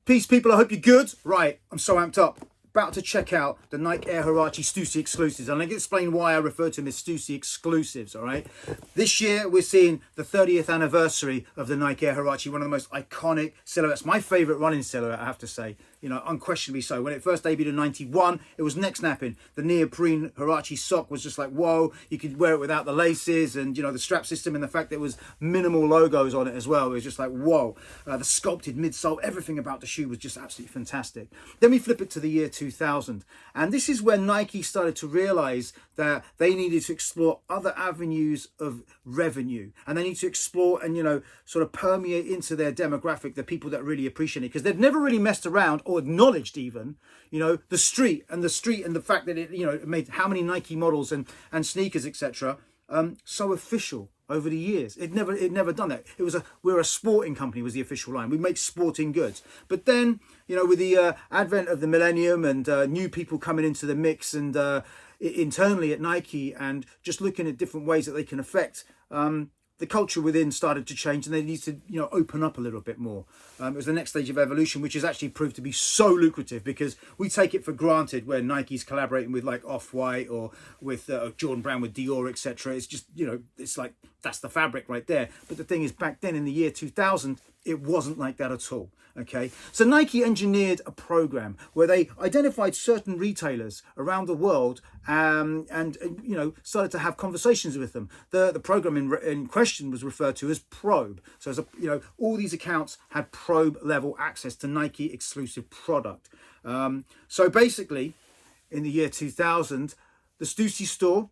Peace, people. I hope you're good. Right, I'm so amped up. About to check out the Nike Air Huarache Stüssy exclusives. And I'm going to explain why I refer to them as Stüssy exclusives, all right? This year, we're seeing the 30th anniversary of the Nike Air Huarache, one of the most iconic silhouettes. My favourite running silhouette, I have to say. You know, unquestionably so. When it first debuted in 91, it was neck snapping. The neoprene Huarache sock was just like, whoa, you could wear it without the laces, and, you know, the strap system and the fact there was minimal logos on it as well. It was just like, whoa. The sculpted midsole, everything about the shoe was just absolutely fantastic. Then we flip it to the year 2000. And this is when Nike started to realize that they needed to explore other avenues of revenue. And they need to explore and, you know, sort of permeate into their demographic, the people that really appreciate it. Because they've never really messed around or acknowledged even, you know, the street and the fact that it, you know, it made how many Nike models and sneakers, etc. So official over the years. It never done that. It was we're a sporting company was the official line. We make sporting goods. But then, you know, with the advent of the millennium and new people coming into the mix and internally at Nike and just looking at different ways that they can affect the culture within started to change, and they need to, you know, open up a little bit more. It was the next stage of evolution, which has actually proved to be so lucrative because we take it for granted when Nike's collaborating with like Off-White or with Jordan Brand with Dior, etc. It's just, you know, it's like that's the fabric right there. But the thing is, back then in the year 2000, it wasn't like that at all. Okay, so Nike engineered a program where they identified certain retailers around the world and you know, started to have conversations with them. The program in question was referred to as Probe. So as you know, all these accounts had Probe level access to Nike exclusive product. So basically, in the year 2000, the Stüssy store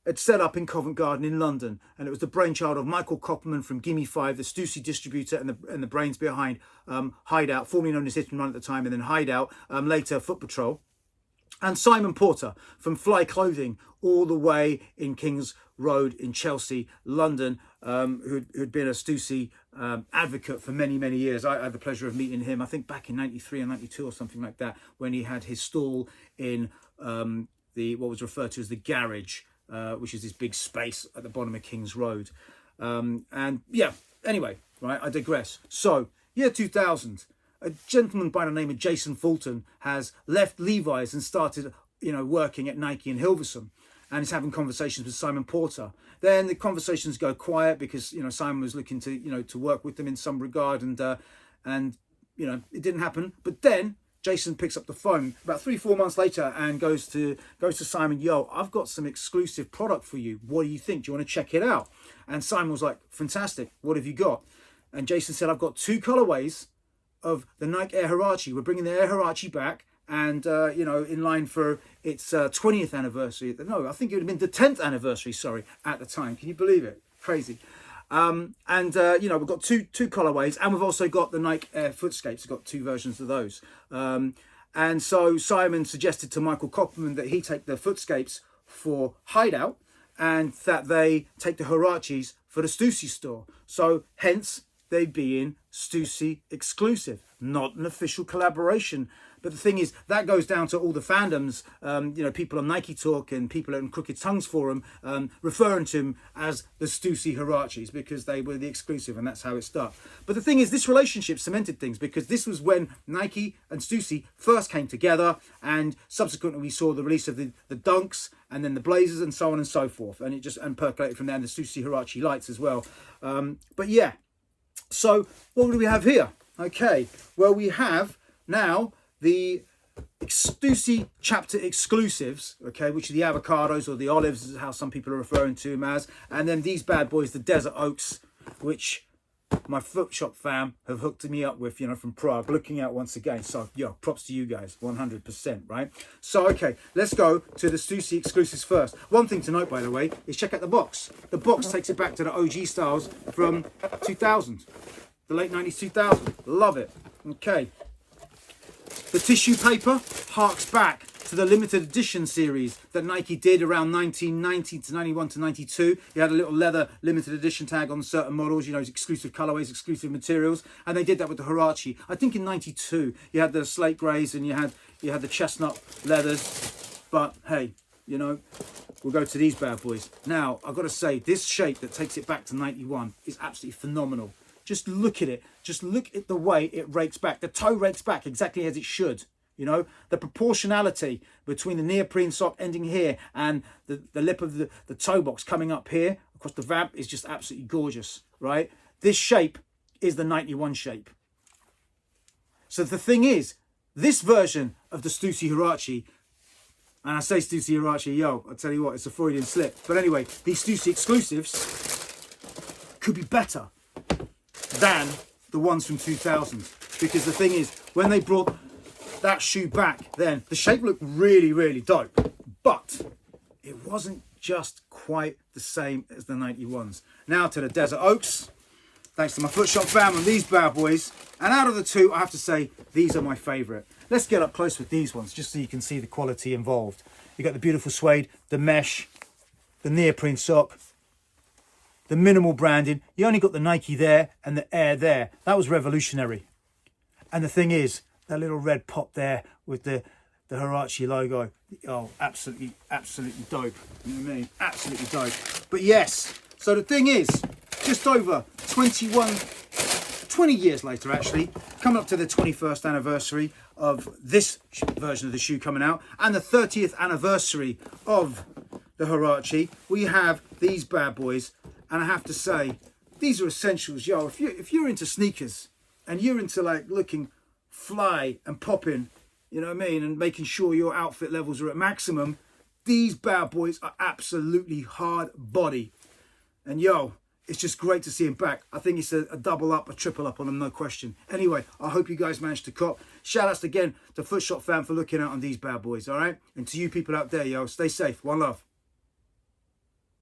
had set up in Covent Garden in London, and it was the brainchild of Michael Koppelman from Gimme 5, the Stüssy distributor and the brains behind Hideout, formerly known as Hit and Run at the time, and then Hideout, later Foot Patrol, and Simon Porter from Fly Clothing, all the way in King's Road in Chelsea, London, who'd been a Stüssy advocate for many, many years. I had the pleasure of meeting him, I think back in 93 and 92 or something like that, when he had his stall in what was referred to as the Garage, which is this big space at the bottom of King's Road. And yeah, anyway, right, I digress. So, year 2000, a gentleman by the name of Jason Fulton has left Levi's and started, you know, working at Nike in Hilversum, and is having conversations with Simon Porter. Then the conversations go quiet because, you know, Simon was looking to, you know, to work with them in some regard, and you know, it didn't happen. But then Jason picks up the phone about 3-4 months later and goes to Simon, yo, I've got some exclusive product for you. What do you think? Do you want to check it out? And Simon was like, fantastic. What have you got? And Jason said, I've got 2 colorways of the Nike Air Huarache. We're bringing the Air Huarache back, and you know, in line for its 20th anniversary. No, I think it would have been the 10th anniversary, sorry, at the time. Can you believe it? Crazy. You know, we've got two colorways, and we've also got the Nike Air Footscapes. We've got 2 versions of those. And so Simon suggested to Michael Koppelman that he take the Footscapes for Hideout, and that they take the Huaraches for the Stüssy store. So hence they being Stüssy exclusive, not an official collaboration. But the thing is, that goes down to all the fandoms, you know, people on Nike Talk and people on Crooked Tongues Forum referring to him as the Stüssy Huaraches because they were the exclusive, and that's how it started. But the thing is, this relationship cemented things because this was when Nike and Stüssy first came together, and subsequently we saw the release of the Dunks and then the Blazers and so on and so forth, and it just percolated from there, and the Stüssy Huarache lights as well. But yeah, so what do we have here? Okay, well, we have now the Stüssy chapter exclusives, okay, which are the avocados or the olives, is how some people are referring to them as, and then these bad boys, the Desert Oaks, which my foot shop fam have hooked me up with, you know, from Prague, looking out once again. So, yo, props to you guys, 100%, right? So, okay, let's go to the Stüssy exclusives first. One thing to note, by the way, is check out the box. The box takes it back to the OG styles from 2000, the late 90s, 2000. Love it. Okay. The tissue paper harks back to the limited edition series that Nike did around 1990 to 91 to 92. You had a little leather limited edition tag on certain models, you know, exclusive colorways, exclusive materials, and they did that with the Huarache. I think in 92 you had the slate greys and you had the chestnut leathers, but hey, you know, we'll go to these bad boys. Now, I've got to say, this shape that takes it back to 91 is absolutely phenomenal. Just look at it. Just look at the way it rakes back. The toe rakes back exactly as it should. You know, the proportionality between the neoprene sock ending here and the lip of the toe box coming up here across the vamp is just absolutely gorgeous, right? This shape is the 91 shape. So the thing is, this version of the Stüssy Huarache, and I say Stüssy Huarache, yo, I'll tell you what, it's a Freudian slip. But anyway, these Stüssy exclusives could be better than the ones from 2000. Because the thing is, when they brought that shoe back then, the shape looked really, really dope. But it wasn't just quite the same as the 91s. Now to the Desert Oaks. Thanks to my footshop fam and these bad boys. And out of the two, I have to say, these are my favourite. Let's get up close with these ones, just so you can see the quality involved. You got the beautiful suede, the mesh, the neoprene sock, the minimal branding. You only got the Nike there and the Air there. That was revolutionary. And the thing is, that little red pop there with the Huarache logo. Oh, absolutely, absolutely dope. You know what I mean? Absolutely dope. But yes, so the thing is, just over 20 years later actually, coming up to the 21st anniversary of this version of the shoe coming out, and the 30th anniversary of the Huarache, we have these bad boys. And I have to say, these are essentials. Yo, if you're into sneakers and you're into like looking fly and popping, you know what I mean, and making sure your outfit levels are at maximum, these bad boys are absolutely hard body. And yo, it's just great to see him back. I think it's a double up, a triple up on them, no question. Anyway, I hope you guys managed to cop. Shout outs again to Footshop fam for looking out on these bad boys, all right? And to you people out there, yo, stay safe. One love.